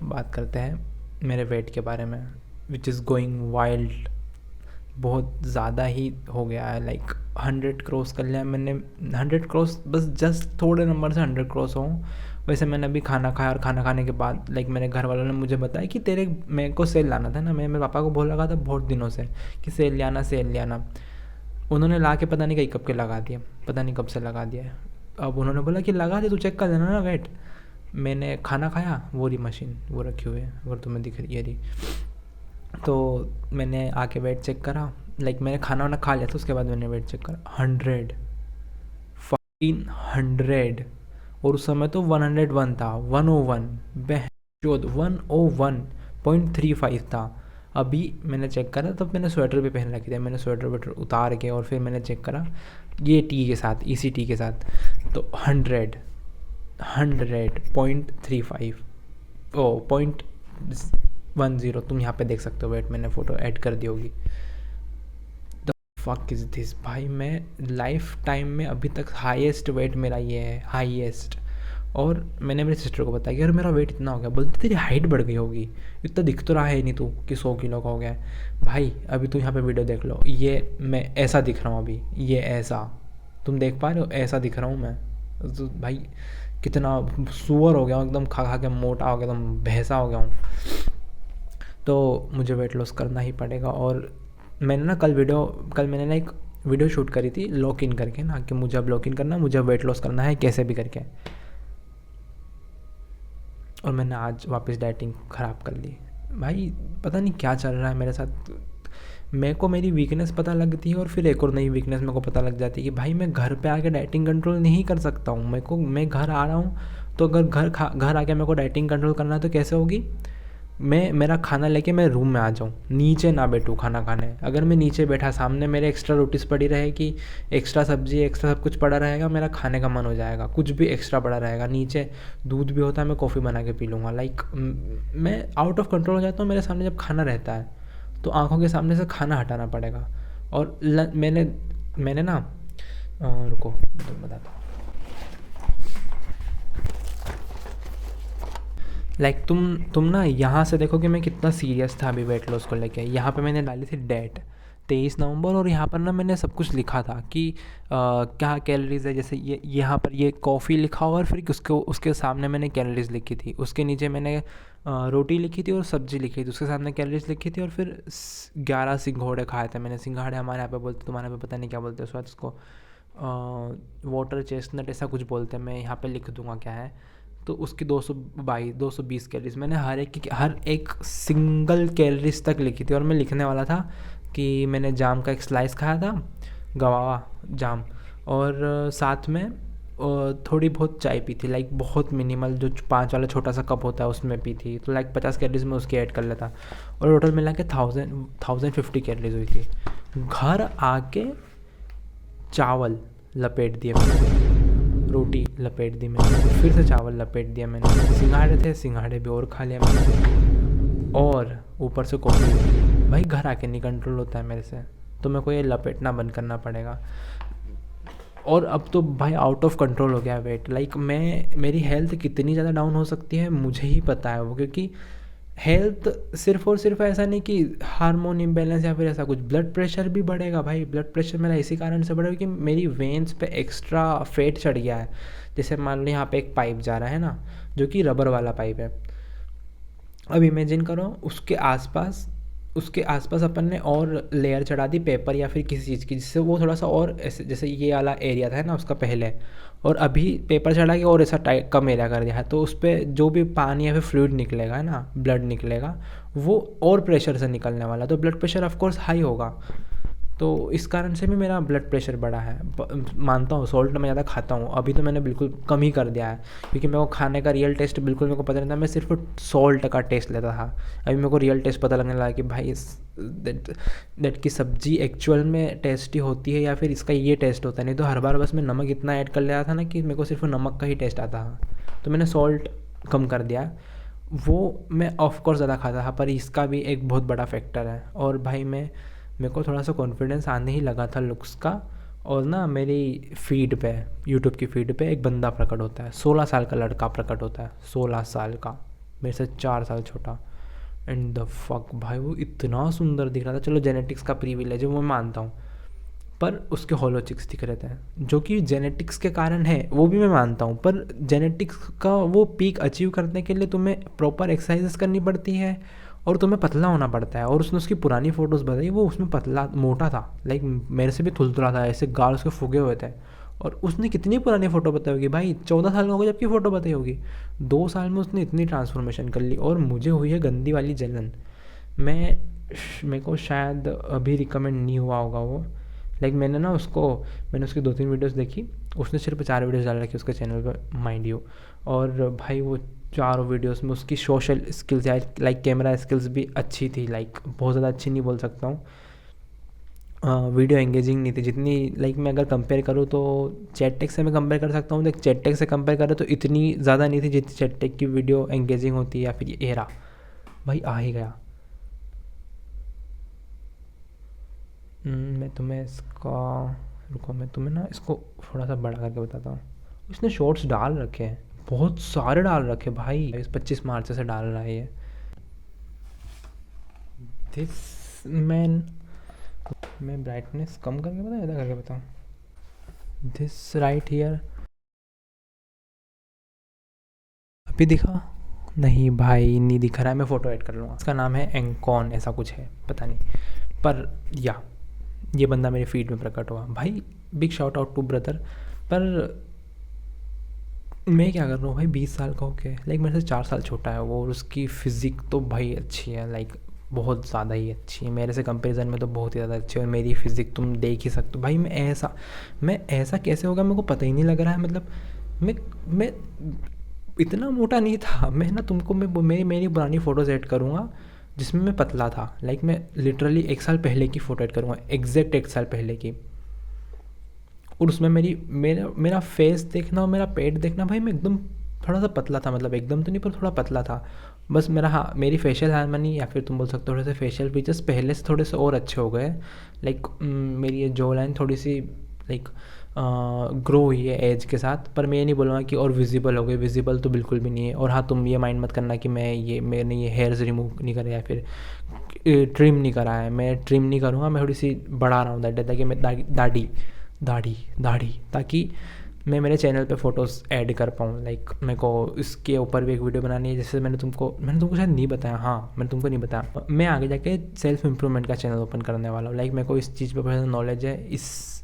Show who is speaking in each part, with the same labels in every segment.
Speaker 1: बात करते हैं मेरे वेट के बारे में, विच इज़ गोइंग वाइल्ड। बहुत ज़्यादा ही हो गया है, लाइक 100 क्रॉस कर लिया मैंने। 100 क्रॉस, बस जस्ट थोड़े नंबर से 100 क्रॉस हों। वैसे मैंने अभी खाना खाया और खाना खाने के बाद लाइक मेरे घर वालों ने मुझे बताया कि तेरे मेरे को सेल लाना था ना। मैं मेरे पापा को बोल रखा था बहुत दिनों से कि सेल लियाना सेल लियाना। उन्होंने ला के पता नहीं कई कब के लगा दिए, पता नहीं कब से लगा दिया है। अब उन्होंने बोला कि लगा दे, तू चेक कर देना ना वेट। मैंने खाना खाया, वो रही मशीन, वो रखी हुई है, अगर तुम्हें दिख रही है रही। तो मैंने आके वेट चेक करा, लाइक मैंने खाना वाना खा लिया था, उसके बाद मैंने वेट चेक करा 100, 100। और उस समय तो 101 था, 101, बेहद 101.35 था। अभी मैंने चेक करा, तब मैंने स्वेटर भी पहन रखी थी, मैंने स्वेटर वेटर उतार के और फिर मैंने चेक करा ये टी के साथ, इसी टी के साथ। तो 100.35, ओ 0.10, तुम यहाँ पे देख सकते हो वेट, मैंने फ़ोटो ऐड कर दी होगी। द फक इज़ दिस भाई, मैं लाइफ टाइम में अभी तक हाईएस्ट वेट मेरा ये है, हाईएस्ट। और मैंने मेरी सिस्टर को बताया कि यार मेरा वेट इतना हो गया। बोलती तेरी हाइट बढ़ गई होगी, इतना दिख तो रहा है नहीं तू कि 100 किलो का हो गया है। भाई अभी तू यहाँ पे वीडियो देख लो, ये मैं ऐसा दिख रहा हूँ अभी, ये ऐसा तुम देख पा रहे हो, ऐसा दिख रहा हूँ मैं। तो भाई कितना सुअर हो गया हूँ, एकदम खा खा के मोटा हो गया, एकदम भैंसा हो गया हूँ। तो मुझे वेट लॉस करना ही पड़ेगा। और मैंने ना कल मैंने ना एक वीडियो शूट करी थी लॉक इन करके ना, कि मुझे अब लॉक इन करना, मुझे वेट लॉस करना है कैसे भी करके। और मैंने आज वापस डाइटिंग ख़राब कर ली। भाई पता नहीं क्या चल रहा है मेरे साथ। मेरे को मेरी वीकनेस पता लगती है और फिर एक और नई वीकनेस मेरे को पता लग जाती है कि भाई मैं घर पे आके डाइटिंग कंट्रोल नहीं कर सकता हूँ। मैं घर आ रहा हूँ, तो अगर घर आके मेरे को डाइटिंग कंट्रोल करना है तो कैसे होगी? मेरा खाना लेके मैं रूम में आ जाऊँ, नीचे ना बैठूँ खाना खाने। अगर मैं नीचे बैठा, सामने मेरे एक्स्ट्रा रोटीज़ पड़ी रहेगी, एक्स्ट्रा सब्जी, एक्स्ट्रा सब कुछ पड़ा रहेगा, मेरा खाने का मन हो जाएगा, कुछ भी एक्स्ट्रा पड़ा रहेगा। नीचे दूध भी होता है, मैं कॉफ़ी बना के पी लूँगा। लाइक मैं आउट ऑफ कंट्रोल हो जाता हूँ। मेरे सामने जब खाना रहता है तो आँखों के सामने से खाना हटाना पड़ेगा। और मैंने ना रुको तो बताता हूँ। लाइक तुम ना यहाँ से देखो कि मैं कितना सीरियस था अभी वेट लॉस को लेके। यहाँ पे मैंने डाली थी डेट 23 नवंबर, और यहाँ पर ना मैंने सब कुछ लिखा था कि क्या कैलोरीज़ है। जैसे ये यहाँ पर ये कॉफ़ी लिखा हुआ, और फिर उसके सामने मैंने कैलोरीज़ लिखी थी। उसके नीचे मैंने रोटी लिखी थी और सब्ज़ी लिखी थी, उसके सामने कैलोरीज़ लिखी थी। और फिर 11 सिंघोड़े खाए थे मैंने। सिंघाड़े हमारे यहाँ पे बोलते, तुम्हारे यहाँ पे पता नहीं क्या बोलते हैं शायद उसको, वाटर चेस्टनट ऐसा कुछ बोलते हैं। मैं यहाँ पे लिख दूंगा क्या है। तो उसकी 220 कैलोरीज मैंने हर एक सिंगल कैलोरीज तक लिखी थी। और मैं लिखने वाला था कि मैंने जाम का एक स्लाइस खाया था, गवावा जाम, और साथ में थोड़ी बहुत चाय पी थी, लाइक बहुत मिनिमल, जो 5 वाला छोटा सा कप होता है उसमें पी थी। तो लाइक 50 कैलोरीज में उसकी ऐड कर लेता, और टोटल मिला के 1050 कैलोरीज हुई थी। घर आके चावल लपेट दिए मैंने, रोटी लपेट दी मैंने, फिर से चावल लपेट दिया मैंने, सिंघाड़े थे, सिंघाड़े भी और खा लिया मैंने, और ऊपर से कॉफ़ी। भाई घर आके नहीं कंट्रोल होता है मेरे से, तो मेरे को ये लपेटना बंद करना पड़ेगा। और अब तो भाई आउट ऑफ कंट्रोल हो गया वेट। लाइक मेरी हेल्थ कितनी ज़्यादा डाउन हो सकती है मुझे ही पता है वो, क्योंकि हेल्थ सिर्फ और सिर्फ ऐसा नहीं कि हार्मोन इम्बैलेंस या फिर ऐसा कुछ, ब्लड प्रेशर भी बढ़ेगा भाई। ब्लड प्रेशर मेरा इसी कारण से बढ़ेगा कि मेरी वेन्स पे एक्स्ट्रा फैट चढ़ गया है। जैसे मान लो यहाँ पे एक पाइप जा रहा है ना, जो कि रबर वाला पाइप है। अब इमेजिन करो उसके आसपास अपन ने और लेयर चढ़ा दी पेपर या फिर किसी चीज़ की, जिससे वो थोड़ा सा और ऐसे, जैसे ये वाला एरिया था ना उसका पहले, और अभी पेपर चढ़ा के और ऐसा टाइट कम एरिया कर दिया है। तो उस पर जो भी पानी या फिर फ्लूइड निकलेगा ना, ब्लड निकलेगा, वो और प्रेशर से निकलने वाला, तो ब्लड प्रेशर ऑफकोर्स हाई होगा। तो इस कारण से भी मेरा ब्लड प्रेशर बढ़ा है। मानता हूँ सॉल्ट मैं ज़्यादा खाता हूँ, अभी तो मैंने बिल्कुल कम ही कर दिया है, क्योंकि मेरे को खाने का रियल टेस्ट बिल्कुल मेरे को पता नहीं था। मैं सिर्फ सॉल्ट का टेस्ट लेता था, अभी मेरे को रियल टेस्ट पता लगने लगा कि भाई दैट की सब्ज़ी एक्चुअल में टेस्टी होती है या फिर इसका ये टेस्ट होता है। नहीं तो हर बार बस मैं नमक इतना ऐड कर लेता था ना कि मेरे को सिर्फ नमक का ही टेस्ट आता था। तो मैंने सॉल्ट कम कर दिया। वो मैं ऑफकोर्स ज़्यादा खाता था, पर इसका भी एक बहुत बड़ा फैक्टर है। और भाई मेरे को थोड़ा सा कॉन्फिडेंस आने ही लगा था लुक्स का। और ना मेरी फीड पे, यूट्यूब की फीड पे एक बंदा प्रकट होता है, 16 साल का लड़का प्रकट होता है, 16 साल का। मेरे से 4 साल छोटा। एंड द फक भाई, वो इतना सुंदर दिख रहा था। चलो जेनेटिक्स का प्रीविलेज है वो मैं मानता हूँ, पर उसके हॉलो चिक्स दिख रहे थे, जो कि जेनेटिक्स के कारण है, वो भी मैं मानता हूँ। पर जेनेटिक्स का वो पीक अचीव करने के लिए तुम्हें प्रॉपर एक्सरसाइजेस करनी पड़ती है और तुम्हें पतला होना पड़ता है। और उसने उसकी पुरानी फ़ोटोज़ बताई, वो उसमें पतला मोटा था, लाइक मेरे से भी थुलथुला था, ऐसे गाल उसके फूगे हुए थे। और उसने कितनी पुरानी फ़ोटो बताई होगी भाई, 14 साल का होगा जबकि फ़ोटो बताई होगी। 2 साल में उसने इतनी ट्रांसफॉर्मेशन कर ली, और मुझे हुई है गंदी वाली जलन। मैं मेरे को शायद अभी रिकमेंड नहीं हुआ होगा वो, लाइक मैंने उसकी 2-3 वीडियोस देखी। उसने सिर्फ 4 वीडियोस डाल रखी उसके चैनल पर, माइंड यू। और भाई वो चारों वीडियोस में उसकी सोशल स्किल्स या लाइक कैमरा स्किल्स भी अच्छी थी, लाइक बहुत ज़्यादा अच्छी नहीं बोल सकता हूँ। वीडियो एंगेजिंग नहीं थी जितनी, लाइक मैं अगर कंपेयर करूँ तो चैटटेक से मैं कंपेयर कर सकता हूँ, लाइक चैटटेक से कंपेयर करें तो इतनी ज़्यादा नहीं थी जितनी चैटटेक की वीडियो एंगेजिंग होती है। या फिर ये एरा भाई आ ही गया। मैं तुम्हें इसका, रुको मैं तुम्हें ना इसको थोड़ा सा बड़ा करके बताता हूँ। इसने शॉर्ट्स डाल रखे हैं, बहुत सारे डाल रखे भाई, इस 25 मार्च से डाल रहा है ये। दिस मैन, मैं ब्राइटनेस कम करके बताऊँ ज़्यादा करके बताऊँ? दिस राइट हियर, अभी दिखा? नहीं भाई नहीं दिखा रहा है, मैं फ़ोटो ऐड कर लूँगा। इसका नाम है एंकॉन, ऐसा कुछ है पता नहीं, पर या ये बंदा मेरे फीड में प्रकट हुआ भाई। Big shout out to brother. पर मैं क्या कर रहा हूँ भाई, 20 साल का होके, लाइक मेरे से 4 साल छोटा है वो, और उसकी फ़िज़िक तो भाई अच्छी है, लाइक बहुत ज़्यादा ही अच्छी है, मेरे से कंपैरिजन में तो बहुत ही ज़्यादा अच्छी है। और मेरी फ़िज़िक तुम देख ही सकते हो भाई। मैं ऐसा कैसे होगा मेरे को पता ही नहीं लग रहा है। मतलब मैं इतना मोटा नहीं था मैं ना, तुमको मैं मेरी पुरानी फ़ोटोज़ ऐड करूँगा जिसमें मैं पतला था, लाइक मैं लिटरली 1 साल पहले की फ़ोटो ऐड करूँगा, एग्जैक्ट 1 साल पहले की। और उसमें मेरा फेस देखना और मेरा पेट देखना भाई, मैं एकदम थोड़ा सा पतला था, मतलब एकदम तो नहीं पर थोड़ा पतला था। बस मेरा, हाँ, मेरी फेशियल हार्मनी या फिर तुम बोल सकते हो थोड़े से फेशियल फीचर्स पहले से थोड़े से और अच्छे हो गए। लाइक मेरी ये जॉ लाइन थोड़ी सी लाइक ग्रो हुई है एज के साथ। पर मैं ये नहीं बोलूँगा कि और विजिबल हो गई, विजिबल तो बिल्कुल भी नहीं है। और हाँ, तुम ये माइंड मत करना कि मैंने ये हेयर्स रिमूव नहीं करे या फिर ट्रिम नहीं करा है। मैं ट्रिम नहीं करूँगा, मैं थोड़ी सी बढ़ा रहा हूँ दाढ़ी, ताकि मैं दाढ़ी दाढ़ी दाढ़ी ताकि मैं मेरे चैनल पे फ़ोटोज़ ऐड कर पाऊँ। लाइक मेरे को इसके ऊपर भी एक वीडियो बनानी है, जैसे मैंने तुमको शायद नहीं बताया, हाँ मैंने तुमको नहीं बताया, मैं आगे जाके सेल्फ इम्प्रूवमेंट का चैनल ओपन करने वाला हूँ। लाइक मेरे को इस चीज़ पे बहुत नॉलेज है,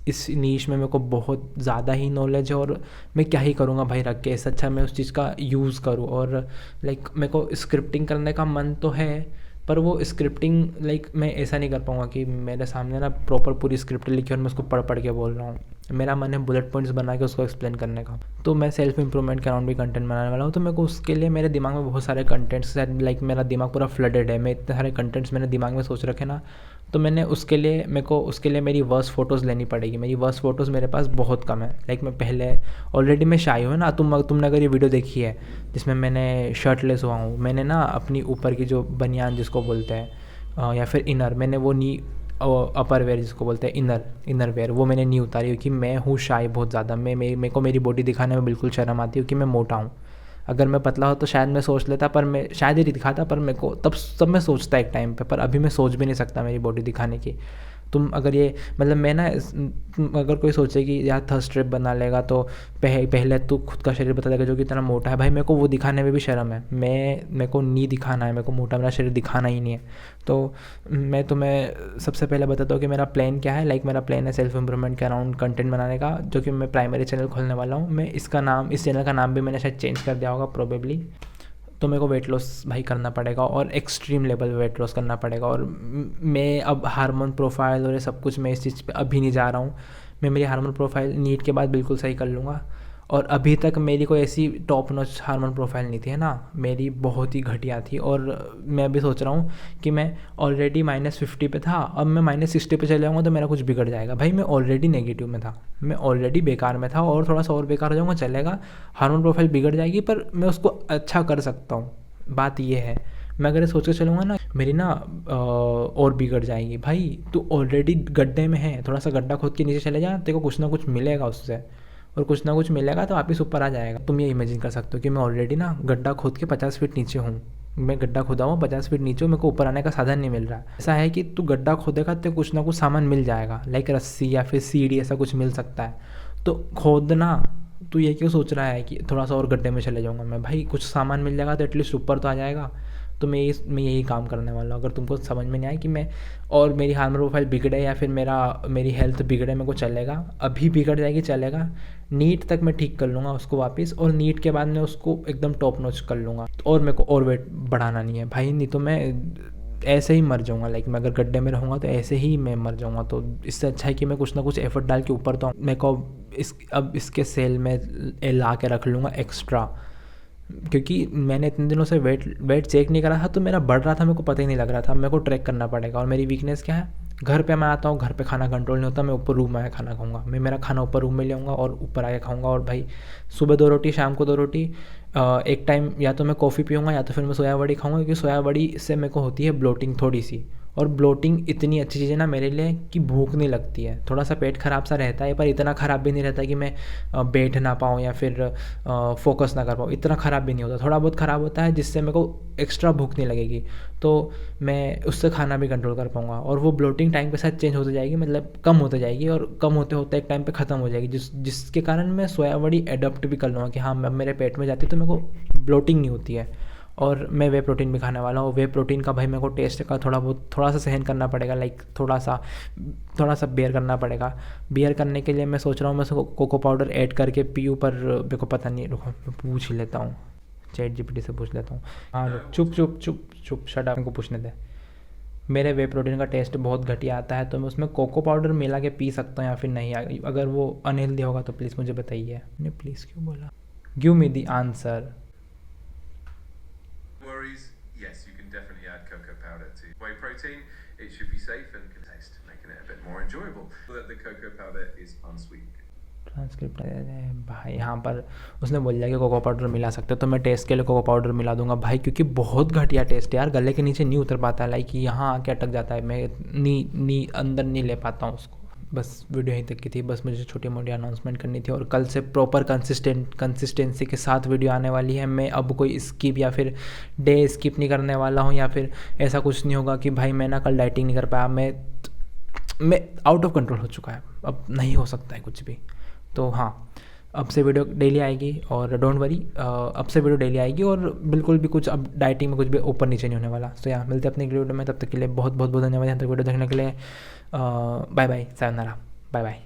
Speaker 1: इस नीश में मेरे को बहुत ज़्यादा ही नॉलेज है। और मैं क्या ही करूँगा भाई रख के, इससे अच्छा मैं उस चीज़ का यूज़ करूँ। और लाइक मेरे को स्क्रिप्टिंग करने का मन तो है, पर वो स्क्रिप्टिंग लाइक मैं ऐसा नहीं कर पाऊँगा कि मेरे सामने ना प्रॉपर पूरी स्क्रिप्ट लिखी और मैं उसको पढ़ पढ़ के बोल रहा हूँ। मेरा मन है बुलेट पॉइंट्स बना के उसको एक्सप्लेन करने का। तो मैं सेल्फ इम्प्रूवमेंट के अराउंड भी कंटेंट बनाने वाला हूँ। तो मेरे को उसके लिए मेरे दिमाग में बहुत सारे कंटेंट्स, लाइक मेरा दिमाग पूरा फ्लडेड है, मैं इतने सारे कंटेंट्स मैंने दिमाग में सोच रखे ना। तो उसके लिए मेरी वर्स्ट फ़ोटोज़ लेनी पड़ेगी। मेरी वर्स्ट फ़ोटोज़ मेरे पास बहुत कम है। लाइक मैं पहले ऑलरेडी मैं शाई हूँ ना, तुमने अगर ये वीडियो देखी है जिसमें मैंने शर्टलेस हुआ हूँ, मैंने ना अपनी ऊपर की जो बनियान जिसको बोलते हैं या फिर इनर, मैंने वो नी अपर वेयर जिसको बोलते हैं इनर वेयर, वो मैंने नहीं उतारी क्योंकि मैं हूँ शाई बहुत ज़्यादा। मेरे को मेरी बॉडी दिखाने में बिल्कुल शर्म आती है क्योंकि मैं मोटा हूँ। अगर मैं पतला हो तो शायद मैं सोच लेता, पर मैं शायद ही दिखाता, पर मेरे को तब मैं सोचता एक टाइम पे, पर अभी मैं सोच भी नहीं सकता मेरी बॉडी दिखाने की। तुम अगर ये मतलब मैं ना अगर कोई सोचे कि यार थर्स्ट स्ट्रिप बना लेगा तो पहले तू खुद का शरीर बता देगा जो कि इतना मोटा है, भाई मेरे को वो दिखाने में भी शर्म है। मेरे को नहीं दिखाना है, मेरे को मोटा मेरा शरीर दिखाना ही नहीं है। तो मैं तुम्हें सबसे पहले बताता हूँ कि मेरा प्लान क्या है। लाइक मेरा प्लान है सेल्फ इम्प्रूवमेंट के अराउंड कंटेंट बनाने का, जो कि मैं प्राइमरी चैनल खोलने वाला हूँ। इस चैनल का नाम भी मैंने शायद चेंज कर दिया होगा प्रोबेबली। तो मेरे को वेट लॉस भाई करना पड़ेगा और एक्सट्रीम लेवल पे वेट लॉस करना पड़ेगा। और मैं अब हार्मोन प्रोफाइल और ये सब कुछ मैं इस चीज़ पे अभी नहीं जा रहा हूँ। मैं मेरी हार्मोन प्रोफाइल नीट के बाद बिल्कुल सही कर लूँगा। और अभी तक मेरी कोई ऐसी टॉप नॉच हार्मोन प्रोफाइल नहीं थी, है ना, मेरी बहुत ही घटिया थी। और मैं अभी सोच रहा हूँ कि मैं ऑलरेडी -50 पे था, अब मैं -60 पे चले जाऊँगा तो मेरा कुछ बिगड़ जाएगा। भाई मैं ऑलरेडी नेगेटिव में था, मैं ऑलरेडी बेकार में था, और थोड़ा सा और बेकार हो जाऊँगा चलेगा। हार्मोन प्रोफाइल बिगड़ जाएगी पर मैं उसको अच्छा कर सकता हूँ। बात ये है, मैं अगर ये सोच के चलूँगा ना मेरी ना और बिगड़ जाएगी। भाई तू ऑलरेडी गड्ढे में है, थोड़ा सा गड्ढा खोद के नीचे चले जा, तेरे को कुछ ना कुछ मिलेगा उससे। और कुछ ना कुछ मिलेगा तो वापस ऊपर आ जाएगा। तुम ये इमेजिन कर सकते हो कि मैं ऑलरेडी ना गड्ढा खोद के 50 फीट नीचे हूँ, मैं गड्ढा खोदा हूँ 50 फीट नीचे हूँ, मेरे को ऊपर आने का साधन नहीं मिल रहा। ऐसा है कि तू गड्ढा खोदेगा तो कुछ ना कुछ सामान मिल जाएगा, लाइक रस्सी या फिर सीढ़ी, ऐसा कुछ मिल सकता है। तो खोदना, तू ये क्यों सोच रहा है कि थोड़ा सा और गड्ढे में चले जाऊँगा मैं, भाई कुछ सामान मिल जाएगा तो एटलीस्ट ऊपर तो आ जाएगा। तो मैं यही काम करने वाला हूँ। अगर तुमको समझ में नहीं आए कि मैं, और मेरी हार्मोन प्रोफाइल बिगड़े या फिर मेरी हेल्थ बिगड़े, मेरे को चलेगा, अभी बिगड़ जाएगी चलेगा, नीट तक मैं ठीक कर लूँगा उसको वापस, और नीट के बाद मैं उसको एकदम टॉप नॉच कर लूँगा। और मेरे को और वेट बढ़ाना नहीं है भाई, नहीं तो मैं ऐसे ही मर जाऊँगा। लाइक मैं अगर गड्ढे में रहूँगा तो ऐसे ही मैं मर जाऊँगा। तो इससे अच्छा है कि मैं कुछ ना कुछ एफर्ट डाल के ऊपर, तो मेरे को अब इसके सेल में ला के रख लूँगा एक्स्ट्रा, क्योंकि मैंने इतने दिनों से वेट चेक नहीं करा था, तो मेरा बढ़ रहा था, मेरे को पता ही नहीं लग रहा था। मेरे को ट्रैक करना पड़ेगा। और मेरी वीकनेस क्या है, घर पे मैं आता हूँ, घर पे खाना कंट्रोल नहीं होता, मैं ऊपर रूम में आके खाना खाऊंगा, मैं मेरा खाना ऊपर रूम में ले आऊँगा और ऊपर आके खाऊंगा। और भाई सुबह 2 रोटी, शाम को 2 रोटी, एक टाइम या तो मैं कॉफ़ी पीऊँगा या तो फिर मैं सोया बड़ी खाऊँगा, क्योंकि सोया बड़ी से मेरे को होती है ब्लोटिंग थोड़ी सी। और ब्लोटिंग इतनी अच्छी चीज़ है ना मेरे लिए कि भूख नहीं लगती है। थोड़ा सा पेट ख़राब सा रहता है, पर इतना ख़राब भी नहीं रहता कि मैं बैठ ना पाऊँ या फिर फोकस ना कर पाऊँ, इतना ख़राब भी नहीं होता। थोड़ा बहुत ख़राब होता है जिससे मेरे को एक्स्ट्रा भूख नहीं लगेगी, तो मैं उससे खाना भी कंट्रोल कर पाऊँगा। और वो ब्लोटिंग टाइम के साथ चेंज होती जाएगी, मतलब कम होती जाएगी, और कम होते होते एक टाइम पे ख़त्म हो जाएगी, जिसके कारण मैं सोया बड़ी एडप्ट भी कर लूँगा कि हाँ, मेरे पेट में जाती है तो मेरे को ब्लोटिंग नहीं होती है। और मैं वे प्रोटीन भी खाने वाला हूँ। वे प्रोटीन का भाई मेरे को टेस्ट का थोड़ा सा सहन करना पड़ेगा, लाइक थोड़ा सा बेयर करना पड़ेगा। बेयर करने के लिए मैं सोच रहा हूँ मैं उसको कोको पाउडर ऐड करके पीऊँ, पर मेरे को पता नहीं, रुको मैं पूछ ही लेता हूँ, चैट जीपीटी से पूछ लेता हूँ। हाँ रुक, चुप शट अप, मेरे को पूछने दे। मेरे वे प्रोटीन का टेस्ट बहुत घटिया आता है, तो मैं उसमें कोको पाउडर मिला के पी सकता हूँ या फिर नहीं? अगर वो अनहेल्दी होगा तो प्लीज़ मुझे बताइए। मैंने प्लीज़ क्यों बोला? Give me the answer.
Speaker 2: Worries? Yes, you can definitely add cocoa powder to whey protein. It should be safe and can taste, making it a bit more enjoyable. The cocoa powder is unsweetened.
Speaker 1: Transcript भाई, यहाँ पर उसने बोल दिया कि cocoa powder मिला सकते हो, तो मैं टेस्ट के लिए कोको पाउडर मिला दूंगा भाई, क्योंकि बहुत घटिया टेस्ट है यार, गले के नीचे नहीं उतर पाता है, लाइक यहाँ आके अटक जाता है, मैं नी अंदर नहीं ले पाता हूँ उसको। बस वीडियो यहीं तक की थी, बस मुझे छोटी मोटी अनाउंसमेंट करनी थी, और कल से प्रॉपर कंसिस्टेंसी के साथ वीडियो आने वाली है। मैं अब कोई स्किप या फिर डे स्किप नहीं करने वाला हूँ, या फिर ऐसा कुछ नहीं होगा कि भाई मैं ना कल डाइटिंग नहीं कर पाया, मैं आउट ऑफ कंट्रोल हो चुका है, अब नहीं हो सकता है कुछ भी। तो हाँ, अब से वीडियो डेली आएगी, और डोंट वरी, अब से वीडियो डेली आएगी, और बिल्कुल भी कुछ अब डाइटिंग में कुछ भी ऊपर नीचे नहीं होने वाला। तो यहाँ मिलते हैं अपनी वीडियो में, तब तक के लिए बहुत बहुत बहुत धन्यवाद यहाँ तक वीडियो देखने के लिए। Bye bye, sayonara, bye bye.